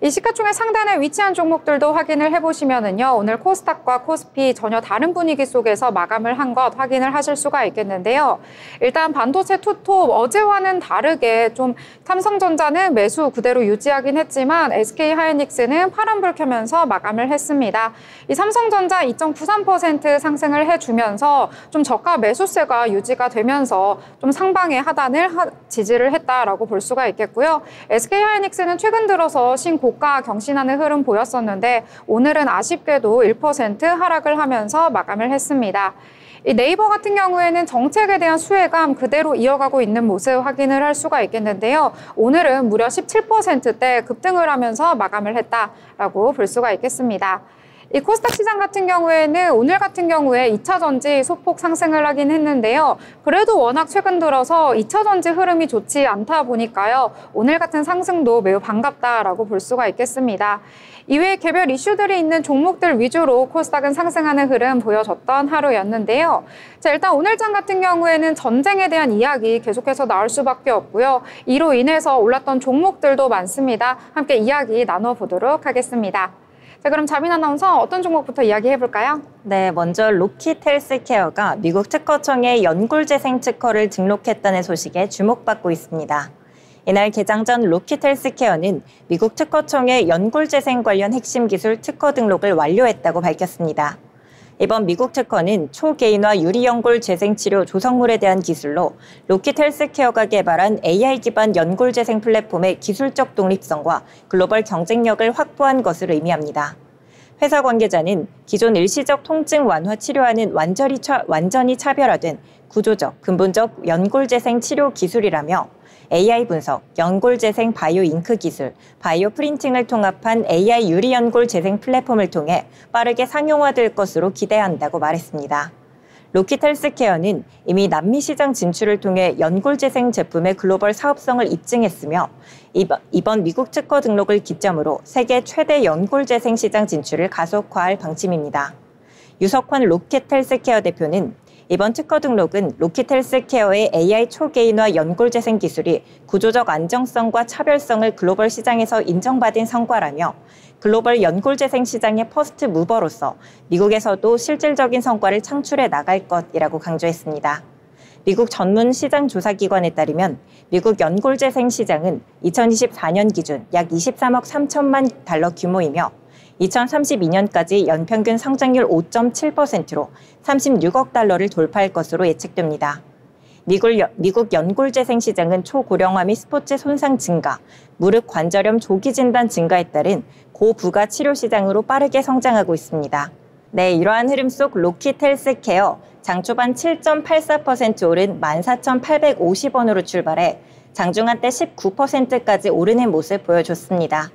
이 시가총액 상단에 위치한 종목들도 확인을 해보시면은요. 오늘 코스닥과 코스피 전혀 다른 분위기 속에서 마감을 한 것 확인을 하실 수가 있겠는데요. 일단 반도체 투톱 어제와는 다르게 좀 삼성전자는 매수 그대로 유지하긴 했지만 SK하이닉스는 파란불 켜면서 마감을 했습니다. 이 삼성전자 2.93% 상승을 해주면서 좀 저가 매수세가 유지가 되면서 좀 상방의 하단을 지지를 했다라고 볼 수가 있겠고요. SK하이닉스는 최근 들어서 신고가 경신하는 흐름 보였었는데 오늘은 아쉽게도 1% 하락을 하면서 마감을 했습니다. 이 네이버 같은 경우에는 정책에 대한 수혜감 그대로 이어가고 있는 모습 확인을 할 수가 있겠는데요. 오늘은 무려 17%대 급등을 하면서 마감을 했다라고 볼 수가 있겠습니다. 이 코스닥 시장 같은 경우에는 오늘 같은 경우에 2차전지 소폭 상승을 하긴 했는데요. 그래도 워낙 최근 들어서 2차전지 흐름이 좋지 않다 보니까요. 오늘 같은 상승도 매우 반갑다라고 볼 수가 있겠습니다. 이외에 개별 이슈들이 있는 종목들 위주로 코스닥은 상승하는 흐름 보여줬던 하루였는데요. 자, 일단 오늘장 같은 경우에는 전쟁에 대한 이야기 계속해서 나올 수밖에 없고요. 이로 인해서 올랐던 종목들도 많습니다. 함께 이야기 나눠보도록 하겠습니다. 자, 그럼 자빈 아나운서 어떤 종목부터 이야기해볼까요? 네, 먼저 로킷 헬스케어가 미국 특허청에 연골재생 특허를 등록했다는 소식에 주목받고 있습니다. 이날 개장 전 로킷 헬스케어는 미국 특허청에 연골재생 관련 핵심 기술 특허 등록을 완료했다고 밝혔습니다. 이번 미국 특허는 초개인화 유리연골 재생치료 조성물에 대한 기술로 로킷 헬스케어가 개발한 AI 기반 연골 재생 플랫폼의 기술적 독립성과 글로벌 경쟁력을 확보한 것을 의미합니다. 회사 관계자는 기존 일시적 통증 완화 치료와는 완전히 차별화된 구조적, 근본적 연골 재생 치료 기술이라며 AI 분석, 연골 재생 바이오 잉크 기술, 바이오 프린팅을 통합한 AI 유리 연골 재생 플랫폼을 통해 빠르게 상용화될 것으로 기대한다고 말했습니다. 로킷 헬스케어는 이미 남미 시장 진출을 통해 연골 재생 제품의 글로벌 사업성을 입증했으며 이번 미국 특허 등록을 기점으로 세계 최대 연골 재생 시장 진출을 가속화할 방침입니다. 유석환 로킷 헬스케어 대표는 이번 특허 등록은 로킷 헬스케어의 AI 초개인화 연골 재생 기술이 구조적 안정성과 차별성을 글로벌 시장에서 인정받은 성과라며 글로벌 연골 재생 시장의 퍼스트 무버로서 미국에서도 실질적인 성과를 창출해 나갈 것이라고 강조했습니다. 미국 전문 시장 조사기관에 따르면 미국 연골 재생 시장은 2024년 기준 약 23억 3천만 달러 규모이며 2032년까지 연평균 성장률 5.7%로 36억 달러를 돌파할 것으로 예측됩니다. 미국 연골 재생 시장은 초고령화 및 스포츠 손상 증가, 무릎 관절염 조기 진단 증가에 따른 고부가 치료 시장으로 빠르게 성장하고 있습니다. 네, 이러한 흐름 속 로킷 헬스케어 장 초반 7.84% 오른 14,850원으로 출발해 장중한 때 19%까지 오르는 모습 보여줬습니다.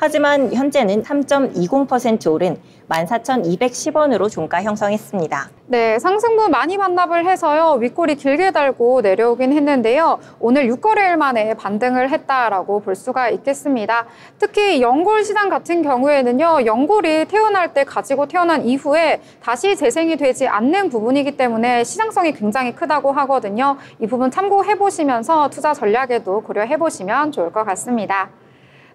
하지만 현재는 3.20% 오른 14,210원으로 종가 형성했습니다. 네, 상승분 많이 반납을 해서요. 윗골이 길게 달고 내려오긴 했는데요. 오늘 6거래일 만에 반등을 했다라고 볼 수가 있겠습니다. 특히 연골 시장 같은 경우에는요. 연골이 태어날 때 가지고 태어난 이후에 다시 재생이 되지 않는 부분이기 때문에 시장성이 굉장히 크다고 하거든요. 이 부분 참고해보시면서 투자 전략에도 고려해보시면 좋을 것 같습니다.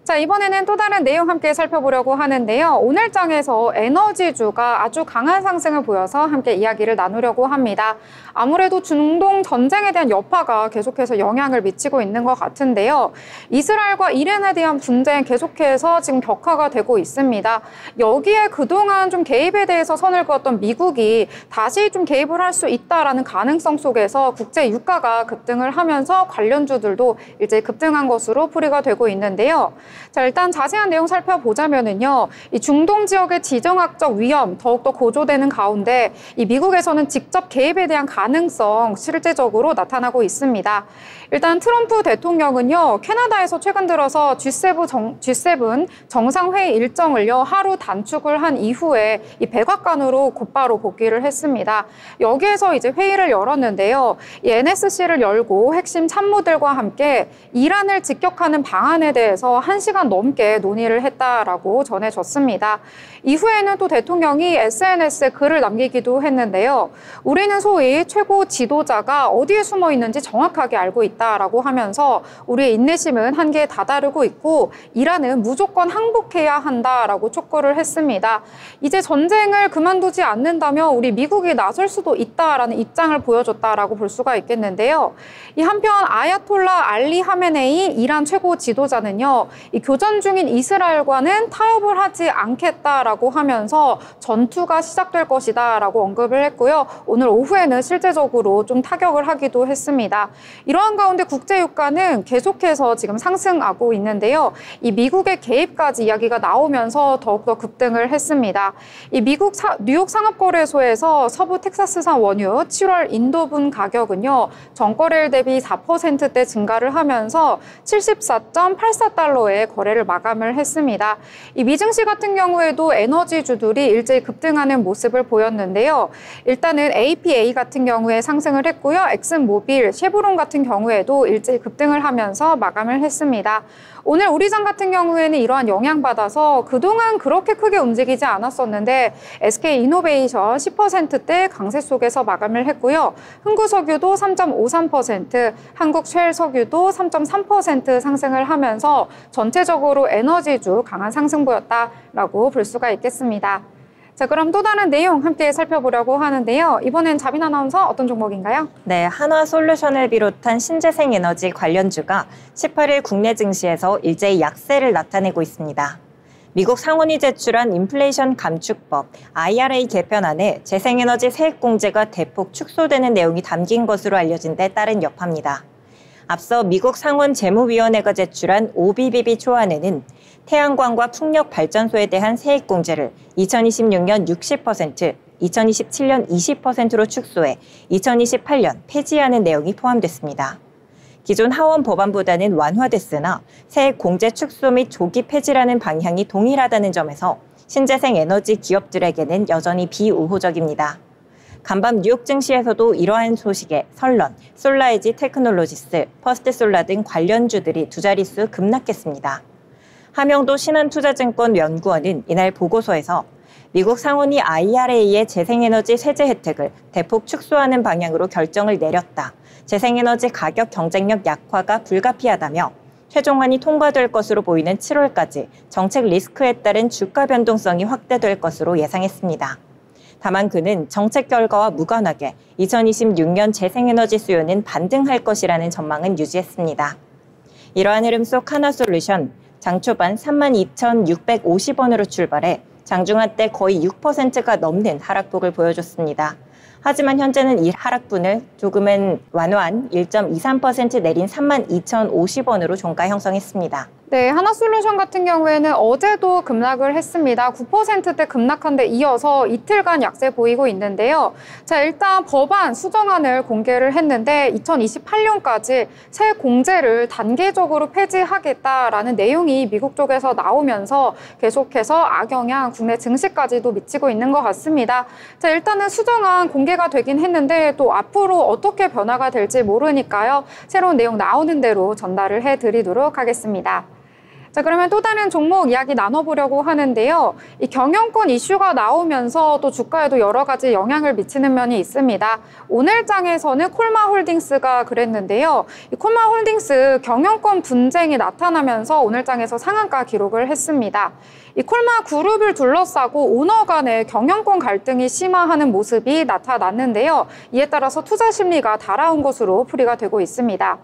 자, 이번에는 또 다른 내용 함께 살펴보려고 하는데요. 오늘 장에서 에너지주가 아주 강한 상승을 보여서 함께 이야기를 나누려고 합니다. 아무래도 중동 전쟁에 대한 여파가 계속해서 영향을 미치고 있는 것 같은데요. 이스라엘과 이란에 대한 분쟁 계속해서 지금 격화가 되고 있습니다. 여기에 그동안 좀 개입에 대해서 선을 그었던 미국이 다시 좀 개입을 할 수 있다라는 가능성 속에서 국제 유가가 급등을 하면서 관련주들도 일제히 급등한 것으로 풀이가 되고 있는데요. 자, 일단 자세한 내용 살펴보자면은요, 이 중동 지역의 지정학적 위험 더욱더 고조되는 가운데 이 미국에서는 직접 개입에 대한 가능성 실제적으로 나타나고 있습니다. 일단 트럼프 대통령은요, 캐나다에서 최근 들어서 G7 정상회의 일정을요, 하루 단축을 한 이후에 이 백악관으로 곧바로 복귀를 했습니다. 여기에서 이제 회의를 열었는데요. 이 NSC를 열고 핵심 참모들과 함께 이란을 직격하는 방안에 대해서 1시간 넘게 논의를 했다라고 전해졌습니다. 이후에는 또 대통령이 SNS에 글을 남기기도 했는데요. 우리는 소위 최고 지도자가 어디에 숨어 있는지 정확하게 알고 있다라고 하면서 우리의 인내심은 한계에 다다르고 있고 이란은 무조건 항복해야 한다라고 촉구를 했습니다. 이제 전쟁을 그만두지 않는다면 우리 미국이 나설 수도 있다라는 입장을 보여줬다라고 볼 수가 있겠는데요. 이 한편 아야톨라 알리 하메네이 이란 최고 지도자는요, 이 교전 중인 이스라엘과는 타협을 하지 않겠다라고 하면서 전투가 시작될 것이다라고 언급을 했고요. 오늘 오후에는 실제적으로 좀 타격을 하기도 했습니다. 이러한 가운데 국제유가는 계속해서 지금 상승하고 있는데요. 이 미국의 개입까지 이야기가 나오면서 더욱더 급등을 했습니다. 이 미국 뉴욕 상업거래소에서 서부 텍사스산 원유 7월 인도분 가격은요, 전거래일 대비 4%대 증가를 하면서 74.84달러에 거래를 마감을 했습니다. 이 미증시 같은 경우에도 에너지주들이 일제히 급등하는 모습을 보였는데요. 일단은 APA 같은 경우에 상승을 했고요. 엑슨모빌, 쉐보론 같은 경우에도 일제히 급등을 하면서 마감을 했습니다. 오늘 우리장 같은 경우에는 이러한 영향받아서 그동안 그렇게 크게 움직이지 않았었는데 SK이노베이션 10%대 강세 속에서 마감을 했고요. 흥구석유도 3.53%, 한국쉘석유도 3.3% 상승을 하면서 전체적으로 에너지주 강한 상승 보였다라고 볼 수가 있겠습니다. 자, 그럼 또 다른 내용 함께 살펴보려고 하는데요. 이번엔 자빈 아나운서 어떤 종목인가요? 네, 한화솔루션을 비롯한 신재생에너지 관련주가 18일 국내 증시에서 일제히 약세를 나타내고 있습니다. 미국 상원이 제출한 인플레이션 감축법 IRA 개편안에 재생에너지 세액공제가 대폭 축소되는 내용이 담긴 것으로 알려진 데 따른 여파입니다. 앞서 미국 상원 재무위원회가 제출한 OBBB 초안에는 태양광과 풍력 발전소에 대한 세액 공제를 2026년 60%, 2027년 20%로 축소해 2028년 폐지하는 내용이 포함됐습니다. 기존 하원 법안보다는 완화됐으나 세액 공제 축소 및 조기 폐지라는 방향이 동일하다는 점에서 신재생 에너지 기업들에게는 여전히 비우호적입니다. 간밤 뉴욕 증시에서도 이러한 소식에 설런, 솔라에지 테크놀로지스, 퍼스트솔라 등 관련주들이 두 자릿수 급락했습니다. 함영도 신한투자증권 연구원은 이날 보고서에서 미국 상원이 IRA의 재생에너지 세제 혜택을 대폭 축소하는 방향으로 결정을 내렸다. 재생에너지 가격 경쟁력 약화가 불가피하다며 최종안이 통과될 것으로 보이는 7월까지 정책 리스크에 따른 주가 변동성이 확대될 것으로 예상했습니다. 다만 그는 정책 결과와 무관하게 2026년 재생에너지 수요는 반등할 것이라는 전망은 유지했습니다. 이러한 흐름 속 한화솔루션 장 초반 32,650원으로 출발해 장중한 때 거의 6%가 넘는 하락폭을 보여줬습니다. 하지만 현재는 이 하락분을 조금은 완화한 1.23% 내린 32,050원으로 종가 형성했습니다. 네, 한화솔루션 같은 경우에는 어제도 급락을 했습니다. 9%대 급락한 데 이어서 이틀간 약세 보이고 있는데요. 자, 일단 법안 수정안을 공개를 했는데 2028년까지 세액 공제를 단계적으로 폐지하겠다라는 내용이 미국 쪽에서 나오면서 계속해서 악영향 국내 증시까지도 미치고 있는 것 같습니다. 자, 일단은 수정안 공개가 되긴 했는데 또 앞으로 어떻게 변화가 될지 모르니까요. 새로운 내용 나오는 대로 전달을 해드리도록 하겠습니다. 자, 그러면 또 다른 종목 이야기 나눠보려고 하는데요. 이 경영권 이슈가 나오면서 또 주가에도 여러 가지 영향을 미치는 면이 있습니다. 오늘 장에서는 콜마홀딩스가 그랬는데요. 이 콜마홀딩스 경영권 분쟁이 나타나면서 오늘 장에서 상한가 기록을 했습니다. 이 콜마 그룹을 둘러싸고 오너 간의 경영권 갈등이 심화하는 모습이 나타났는데요. 이에 따라서 투자 심리가 달아온 것으로 풀이가 되고 있습니다.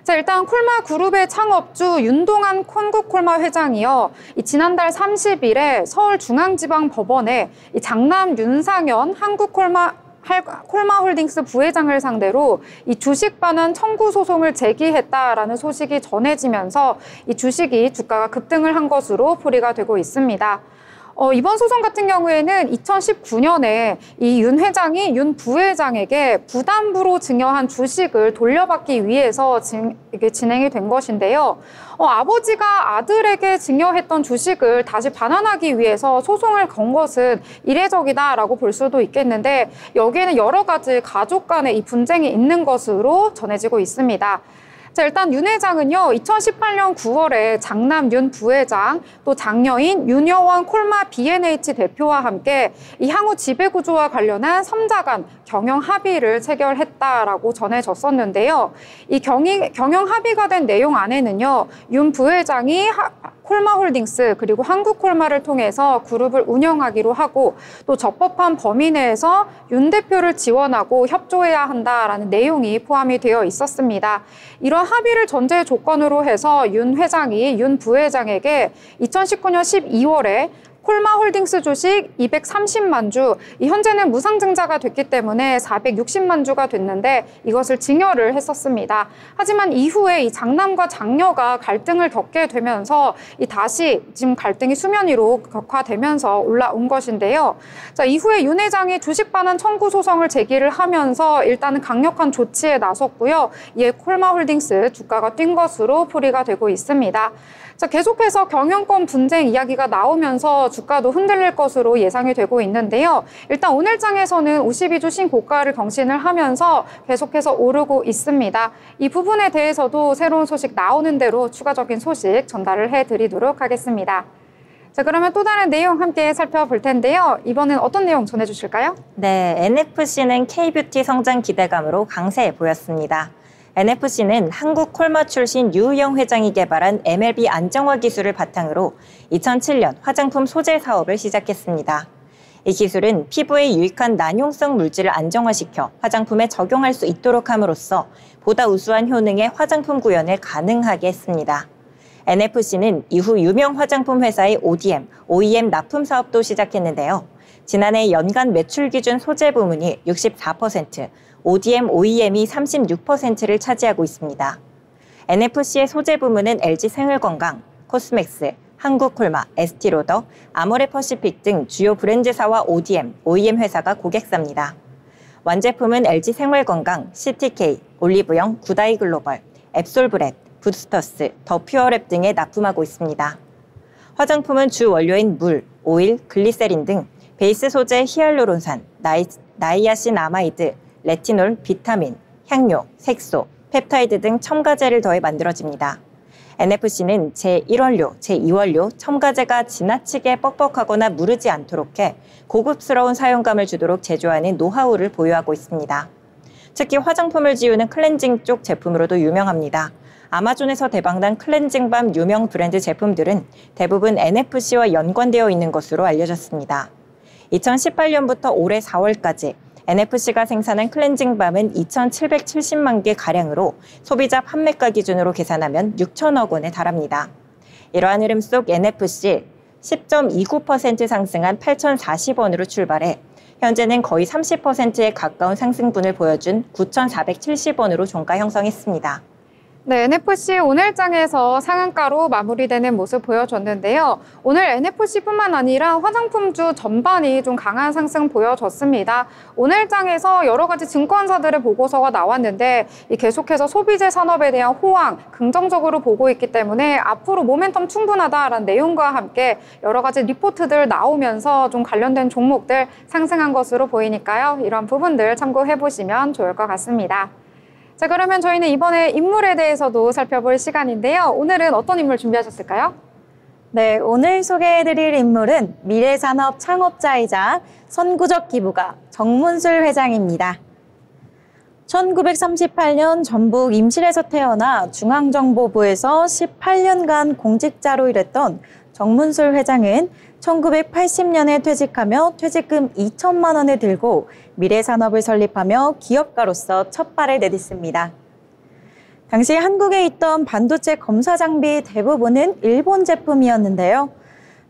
자, 일단 콜마 그룹의 창업주 윤동한 한국콜마 회장이요. 지난달 30일에 서울중앙지방법원에 장남 윤상현 콜마홀딩스 부회장을 상대로 이 주식 반환 청구 소송을 제기했다라는 소식이 전해지면서 이 주식이 주가가 급등을 한 것으로 풀이가 되고 있습니다. 이번 소송 같은 경우에는 2019년에 이 윤 회장이 윤 부회장에게 부담부로 증여한 주식을 돌려받기 위해서 이게 진행이 된 것인데요. 아버지가 아들에게 증여했던 주식을 다시 반환하기 위해서 소송을 건 것은 이례적이다라고 볼 수도 있겠는데 여기에는 여러 가지 가족 간의 이 분쟁이 있는 것으로 전해지고 있습니다. 자, 일단 윤 회장은요, 2018년 9월에 장남 윤 부회장, 또 장녀인 윤여원 콜마 B&H 대표와 함께 이 향후 지배구조와 관련한 3자 간 경영 합의를 체결했다라고 전해졌었는데요. 이 경영 합의가 된 내용 안에는요, 윤 부회장이 콜마홀딩스 그리고 한국콜마를 통해서 그룹을 운영하기로 하고 또 적법한 범위 내에서 윤 대표를 지원하고 협조해야 한다라는 내용이 포함이 되어 있었습니다. 이런 합의를 전제 조건으로 해서 윤 회장이 윤 부회장에게 2019년 12월에 콜마홀딩스 주식 230만 주, 현재는 무상증자가 됐기 때문에 460만 주가 됐는데 이것을 증여를 했었습니다. 하지만 이후에 이 장남과 장녀가 갈등을 겪게 되면서 다시 지금 갈등이 수면 위로 격화되면서 올라온 것인데요. 자, 이후에 윤 회장이 주식 반환 청구 소송을 제기를 하면서 일단은 강력한 조치에 나섰고요. 이에 콜마홀딩스 주가가 뛴 것으로 풀이가 되고 있습니다. 자, 계속해서 경영권 분쟁 이야기가 나오면서 주가도 흔들릴 것으로 예상이 되고 있는데요. 일단 오늘 장에서는 52주 신고가를 경신을 하면서 계속해서 오르고 있습니다. 이 부분에 대해서도 새로운 소식 나오는 대로 추가적인 소식 전달을 해드리도록 하겠습니다. 자, 그러면 또 다른 내용 함께 살펴볼 텐데요. 이번엔 어떤 내용 전해주실까요? 네, NFC는 K뷰티 성장 기대감으로 강세 보였습니다. NFC는 한국 콜마 출신 유우영 회장이 개발한 MLB 안정화 기술을 바탕으로 2007년 화장품 소재 사업을 시작했습니다. 이 기술은 피부에 유익한 난용성 물질을 안정화시켜 화장품에 적용할 수 있도록 함으로써 보다 우수한 효능의 화장품 구현을 가능하게 했습니다. NFC는 이후 유명 화장품 회사의 OEM 납품 사업도 시작했는데요. 지난해 연간 매출 기준 소재 부문이 64%, OEM이 36%를 차지하고 있습니다. NFC의 소재 부문은 LG생활건강, 코스맥스, 한국콜마, 에스티로더, 아모레퍼시픽 등 주요 브랜드사와 OEM 회사가 고객사입니다. 완제품은 LG생활건강, CTK, 올리브영, 구다이글로벌, 앱솔브랩, 부스터스, 더 퓨어랩 등에 납품하고 있습니다. 화장품은 주 원료인 물, 오일, 글리세린 등 베이스 소재 히알루론산, 나이아신아마이드, 레티놀, 비타민, 향료, 색소, 펩타이드 등 첨가제를 더해 만들어집니다. NFC는 제1원료, 제2원료, 첨가제가 지나치게 뻑뻑하거나 무르지 않도록 해 고급스러운 사용감을 주도록 제조하는 노하우를 보유하고 있습니다. 특히 화장품을 지우는 클렌징 쪽 제품으로도 유명합니다. 아마존에서 대박난 클렌징밤 유명 브랜드 제품들은 대부분 NFC와 연관되어 있는 것으로 알려졌습니다. 2018년부터 올해 4월까지 NFC가 생산한 클렌징밤은 2,770만 개 가량으로 소비자 판매가 기준으로 계산하면 6천억 원에 달합니다. 이러한 흐름 속 NFC 10.29% 상승한 8,040원으로 출발해 현재는 거의 30%에 가까운 상승분을 보여준 9,470원으로 종가 형성했습니다. 네, NFC 오늘장에서 상한가로 마무리되는 모습 보여줬는데요. 오늘 NFC뿐만 아니라 화장품주 전반이 좀 강한 상승 보여줬습니다. 오늘장에서 여러 가지 증권사들의 보고서가 나왔는데 계속해서 소비재 산업에 대한 호황 긍정적으로 보고 있기 때문에 앞으로 모멘텀 충분하다라는 내용과 함께 여러 가지 리포트들 나오면서 좀 관련된 종목들 상승한 것으로 보이니까요. 이런 부분들 참고해 보시면 좋을 것 같습니다. 자, 그러면 저희는 이번에 인물에 대해서도 살펴볼 시간인데요. 오늘은 어떤 인물 준비하셨을까요? 네, 오늘 소개해드릴 인물은 미래산업 창업자이자 선구적 기부가 정문술 회장입니다. 1938년 전북 임실에서 태어나 중앙정보부에서 18년간 공직자로 일했던 정문술 회장은 1980년에 퇴직하며 퇴직금 2천만 원을 들고 미래산업을 설립하며 기업가로서 첫 발을 내딛습니다. 당시 한국에 있던 반도체 검사 장비 대부분은 일본 제품이었는데요.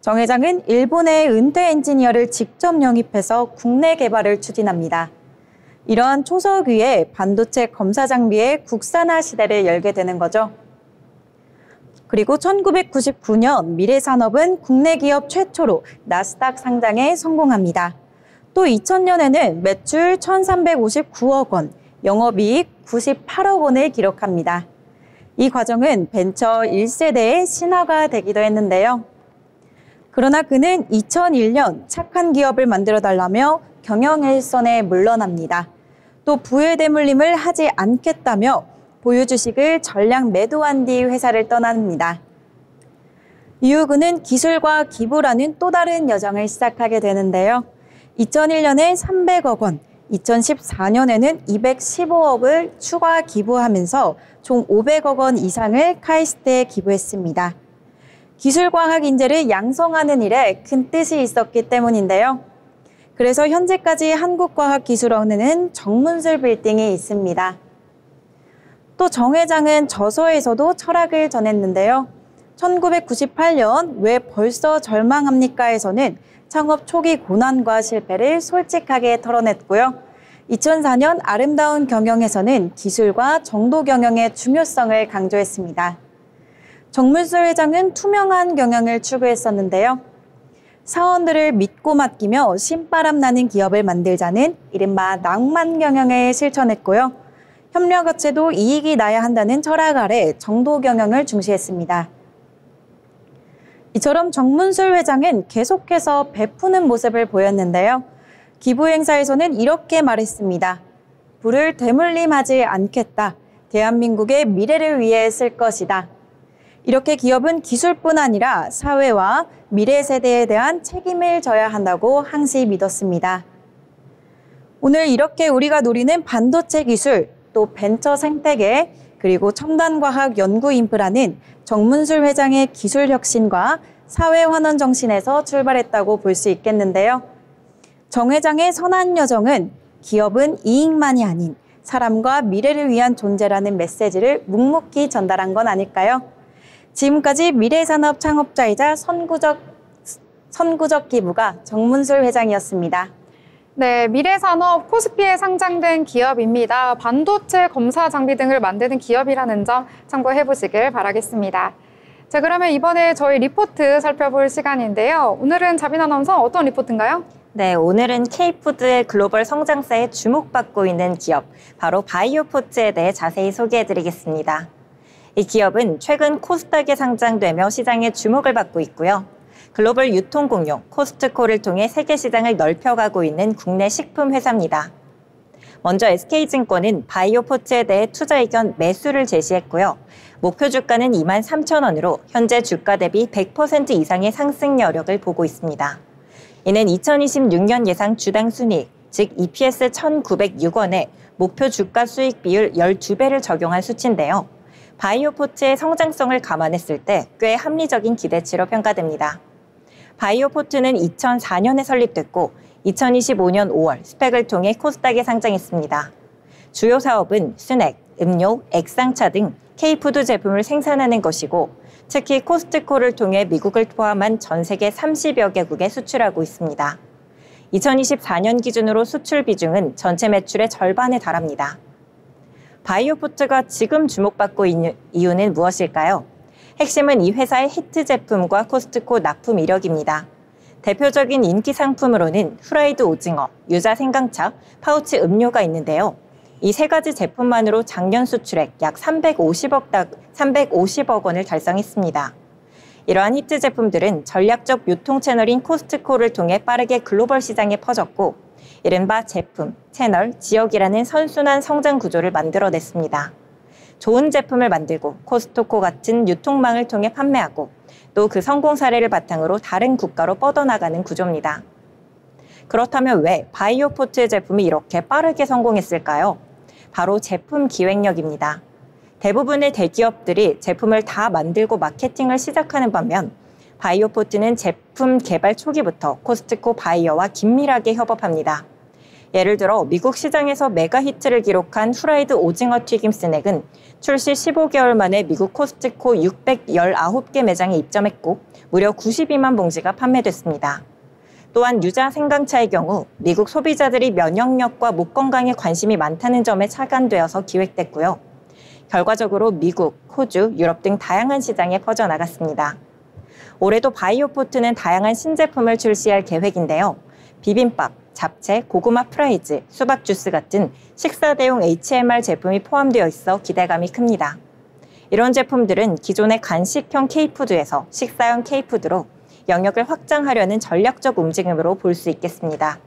정 회장은 일본의 은퇴 엔지니어를 직접 영입해서 국내 개발을 추진합니다. 이러한 초석 위에 반도체 검사 장비의 국산화 시대를 열게 되는 거죠. 그리고 1999년 미래산업은 국내 기업 최초로 나스닥 상장에 성공합니다. 또 2000년에는 매출 1,359억 원, 영업이익 98억 원을 기록합니다. 이 과정은 벤처 1세대의 신화가 되기도 했는데요. 그러나 그는 2001년 착한 기업을 만들어달라며 경영일선에 물러납니다. 또 부의 대물림을 하지 않겠다며 보유 주식을 전량 매도한 뒤 회사를 떠납니다. 이후 그는 기술과 기부라는 또 다른 여정을 시작하게 되는데요. 2001년에 300억 원, 2014년에는 215억을 추가 기부하면서 총 500억 원 이상을 카이스트에 기부했습니다. 기술과학 인재를 양성하는 일에 큰 뜻이 있었기 때문인데요. 그래서 현재까지 한국과학기술원에는 정문술 빌딩이 있습니다. 또 정 회장은 저서에서도 철학을 전했는데요. 1998년 왜 벌써 절망합니까에서는 창업 초기 고난과 실패를 솔직하게 털어냈고요. 2004년 아름다운 경영에서는 기술과 정도 경영의 중요성을 강조했습니다. 정문술 회장은 투명한 경영을 추구했었는데요. 사원들을 믿고 맡기며 신바람 나는 기업을 만들자는 이른바 낭만 경영을 실천했고요. 협력업체도 이익이 나야 한다는 철학 아래 정도 경영을 중시했습니다. 이처럼 정문술 회장은 계속해서 베푸는 모습을 보였는데요. 기부 행사에서는 이렇게 말했습니다. 부를 대물림하지 않겠다. 대한민국의 미래를 위해 쓸 것이다. 이렇게 기업은 기술뿐 아니라 사회와 미래 세대에 대한 책임을 져야 한다고 항시 믿었습니다. 오늘 이렇게 우리가 누리는 반도체 기술, 또 벤처 생태계, 그리고 첨단과학 연구 인프라는 정문술 회장의 기술 혁신과 사회 환원 정신에서 출발했다고 볼 수 있겠는데요. 정 회장의 선한 여정은 기업은 이익만이 아닌 사람과 미래를 위한 존재라는 메시지를 묵묵히 전달한 건 아닐까요? 지금까지 미래산업 창업자이자 선구적 기부가 정문술 회장이었습니다. 네, 미래산업 코스피에 상장된 기업입니다. 반도체 검사 장비 등을 만드는 기업이라는 점 참고해 보시길 바라겠습니다. 자, 그러면 이번에 저희 리포트 살펴볼 시간인데요. 오늘은 자빈 아나운서 어떤 리포트인가요? 네, 오늘은 K푸드의 글로벌 성장세에 주목받고 있는 기업, 바로 바이오포트에 대해 자세히 소개해드리겠습니다. 이 기업은 최근 코스닥에 상장되며 시장의 주목을 받고 있고요. 글로벌 유통공룡 코스트코를 통해 세계 시장을 넓혀가고 있는 국내 식품 회사입니다. 먼저 SK증권은 바이오포트에 대해 투자 의견 매수를 제시했고요. 목표 주가는 23,000원으로 현재 주가 대비 100% 이상의 상승 여력을 보고 있습니다. 이는 2026년 예상 주당 순이익, 즉 EPS 1,906원에 목표 주가 수익 비율 12배를 적용한 수치인데요. 바이오포트의 성장성을 감안했을 때 꽤 합리적인 기대치로 평가됩니다. 바이오포트는 2004년에 설립됐고 2025년 5월 스펙을 통해 코스닥에 상장했습니다. 주요 사업은 스낵, 음료, 액상차 등 K푸드 제품을 생산하는 것이고 특히 코스트코를 통해 미국을 포함한 전 세계 30여 개국에 수출하고 있습니다. 2024년 기준으로 수출 비중은 전체 매출의 절반에 달합니다. 바이오포트가 지금 주목받고 있는 이유는 무엇일까요? 핵심은 이 회사의 히트 제품과 코스트코 납품 이력입니다. 대표적인 인기 상품으로는 후라이드 오징어, 유자 생강차, 파우치 음료가 있는데요. 이 세 가지 제품만으로 작년 수출액 약 350억 원을 달성했습니다. 이러한 히트 제품들은 전략적 유통 채널인 코스트코를 통해 빠르게 글로벌 시장에 퍼졌고 이른바 제품, 채널, 지역이라는 선순환 성장 구조를 만들어냈습니다. 좋은 제품을 만들고 코스트코 같은 유통망을 통해 판매하고 또 그 성공 사례를 바탕으로 다른 국가로 뻗어나가는 구조입니다. 그렇다면 왜 바이오포트의 제품이 이렇게 빠르게 성공했을까요? 바로 제품 기획력입니다. 대부분의 대기업들이 제품을 다 만들고 마케팅을 시작하는 반면 바이오포트는 제품 개발 초기부터 코스트코 바이어와 긴밀하게 협업합니다. 예를 들어 미국 시장에서 메가 히트를 기록한 후라이드 오징어 튀김 스낵은 출시 15개월 만에 미국 코스트코 619개 매장에 입점했고 무려 92만 봉지가 판매됐습니다. 또한 유자 생강차의 경우 미국 소비자들이 면역력과 목 건강에 관심이 많다는 점에 착안되어서 기획됐고요. 결과적으로 미국, 호주, 유럽 등 다양한 시장에 퍼져나갔습니다. 올해도 바이오포트는 다양한 신제품을 출시할 계획인데요. 비빔밥, 잡채, 고구마 프라이즈, 수박 주스 같은 식사 대용 HMR 제품이 포함되어 있어 기대감이 큽니다. 이런 제품들은 기존의 간식형 K푸드에서 식사형 K푸드로 영역을 확장하려는 전략적 움직임으로 볼 수 있겠습니다.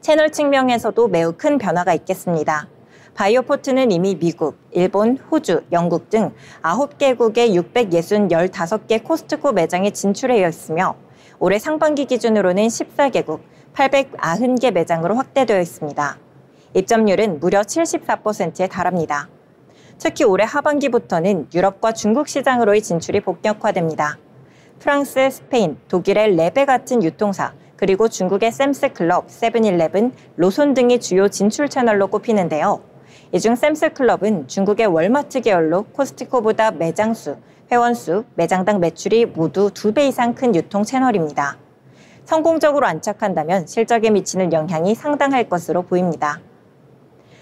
채널 측면에서도 매우 큰 변화가 있겠습니다. 바이오포트는 이미 미국, 일본, 호주, 영국 등 9개국의 615개 코스트코 매장에 진출해 있으며 올해 상반기 기준으로는 14개국, 890개 매장으로 확대되어 있습니다. 입점률은 무려 74%에 달합니다. 특히 올해 하반기부터는 유럽과 중국 시장으로의 진출이 본격화됩니다. 프랑스, 스페인, 독일의 레베 같은 유통사, 그리고 중국의 샘스클럽, 세븐일레븐, 로손 등이 주요 진출 채널로 꼽히는데요. 이 중 샘스클럽은 중국의 월마트 계열로 코스트코보다 매장 수, 회원 수, 매장당 매출이 모두 2배 이상 큰 유통 채널입니다. 성공적으로 안착한다면 실적에 미치는 영향이 상당할 것으로 보입니다.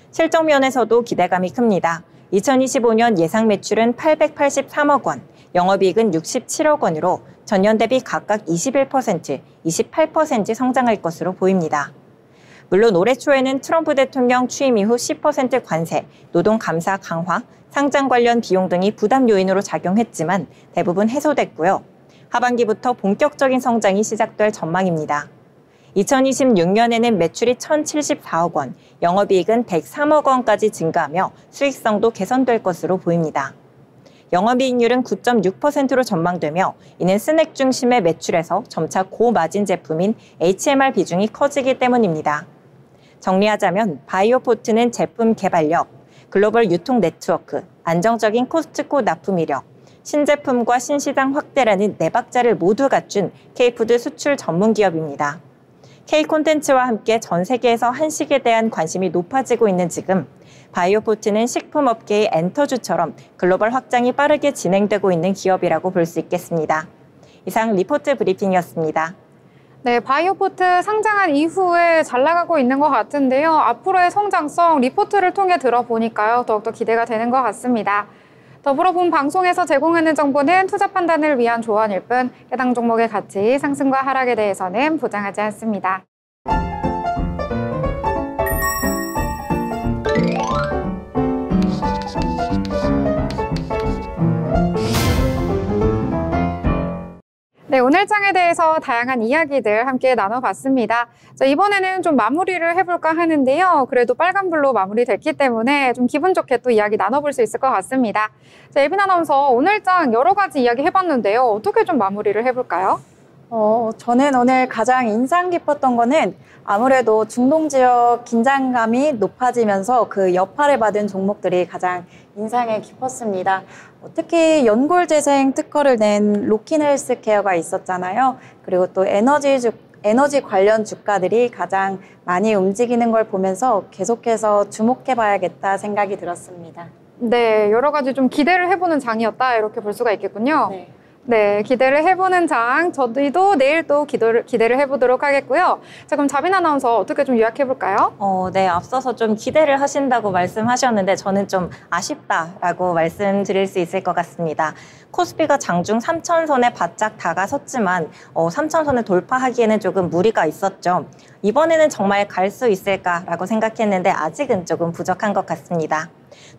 실적 면에서도 기대감이 큽니다. 2025년 예상 매출은 883억 원, 영업이익은 67억 원으로 전년 대비 각각 21%, 28% 성장할 것으로 보입니다. 물론 올해 초에는 트럼프 대통령 취임 이후 10% 관세, 노동 감사 강화, 상장 관련 비용 등이 부담 요인으로 작용했지만 대부분 해소됐고요. 하반기부터 본격적인 성장이 시작될 전망입니다. 2026년에는 매출이 1,074억 원, 영업이익은 103억 원까지 증가하며 수익성도 개선될 것으로 보입니다. 영업이익률은 9.6%로 전망되며 이는 스낵 중심의 매출에서 점차 고마진 제품인 HMR 비중이 커지기 때문입니다. 정리하자면 바이오포트는 제품 개발력, 글로벌 유통 네트워크, 안정적인 코스트코 납품 이력, 신제품과 신시장 확대라는 네 박자를 모두 갖춘 K푸드 수출 전문 기업입니다. K콘텐츠와 함께 전 세계에서 한식에 대한 관심이 높아지고 있는 지금 바이오포트는 식품업계의 엔터주처럼 글로벌 확장이 빠르게 진행되고 있는 기업이라고 볼 수 있겠습니다. 이상 리포트 브리핑이었습니다. 네, 바이오포트 상장한 이후에 잘 나가고 있는 것 같은데요. 앞으로의 성장성 리포트를 통해 들어보니까요. 더욱더 기대가 되는 것 같습니다. 더불어 본 방송에서 제공하는 정보는 투자 판단을 위한 조언일 뿐 해당 종목의 가치, 상승과 하락에 대해서는 보장하지 않습니다. 네, 오늘 장에 대해서 다양한 이야기들 함께 나눠봤습니다. 자, 이번에는 좀 마무리를 해볼까 하는데요. 그래도 빨간불로 마무리됐기 때문에 좀 기분 좋게 또 이야기 나눠볼 수 있을 것 같습니다. 자, 예빈 아나운서, 오늘 장 여러 가지 이야기 해봤는데요. 어떻게 좀 마무리를 해볼까요? 저는 오늘 가장 인상 깊었던 거는 아무래도 중동 지역 긴장감이 높아지면서 그 여파를 받은 종목들이 가장 인상이 깊었습니다. 특히 연골 재생 특허를 낸 로킨 헬스케어가 있었잖아요. 그리고 또 에너지 관련 주가들이 가장 많이 움직이는 걸 보면서 계속해서 주목해봐야겠다 생각이 들었습니다. 네, 여러 가지 좀 기대를 해보는 장이었다 이렇게 볼 수가 있겠군요. 네, 기대를 해보는 장, 저희도 내일 또 기대를 해보도록 하겠고요. 자, 그럼 자빈 아나운서 어떻게 좀 요약해볼까요? 네, 앞서서 좀 기대를 하신다고 말씀하셨는데 저는 좀 아쉽다라고 말씀드릴 수 있을 것 같습니다. 코스피가 장중 3,000선에 바짝 다가섰지만 3,000선을 돌파하기에는 조금 무리가 있었죠. 이번에는 정말 갈 수 있을까라고 생각했는데 아직은 조금 부족한 것 같습니다.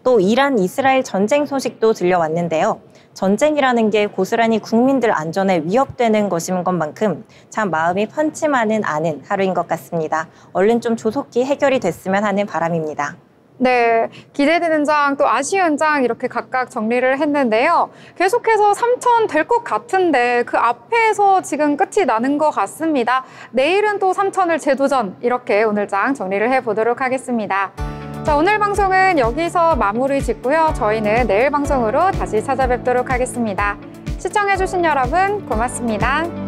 또 이란, 이스라엘 전쟁 소식도 들려왔는데요. 전쟁이라는 게 고스란히 국민들 안전에 위협되는 것인 것만큼 참 마음이 편치만은 않은 하루인 것 같습니다. 얼른 좀 조속히 해결이 됐으면 하는 바람입니다. 네, 기대되는 장, 또 아쉬운 장 이렇게 각각 정리를 했는데요. 계속해서 3,000 될 것 같은데 그 앞에서 지금 끝이 나는 것 같습니다. 내일은 또 3,000을 재도전 이렇게 오늘 장 정리를 해보도록 하겠습니다. 자, 오늘 방송은 여기서 마무리 짓고요. 저희는 내일 방송으로 다시 찾아뵙도록 하겠습니다. 시청해주신 여러분 고맙습니다.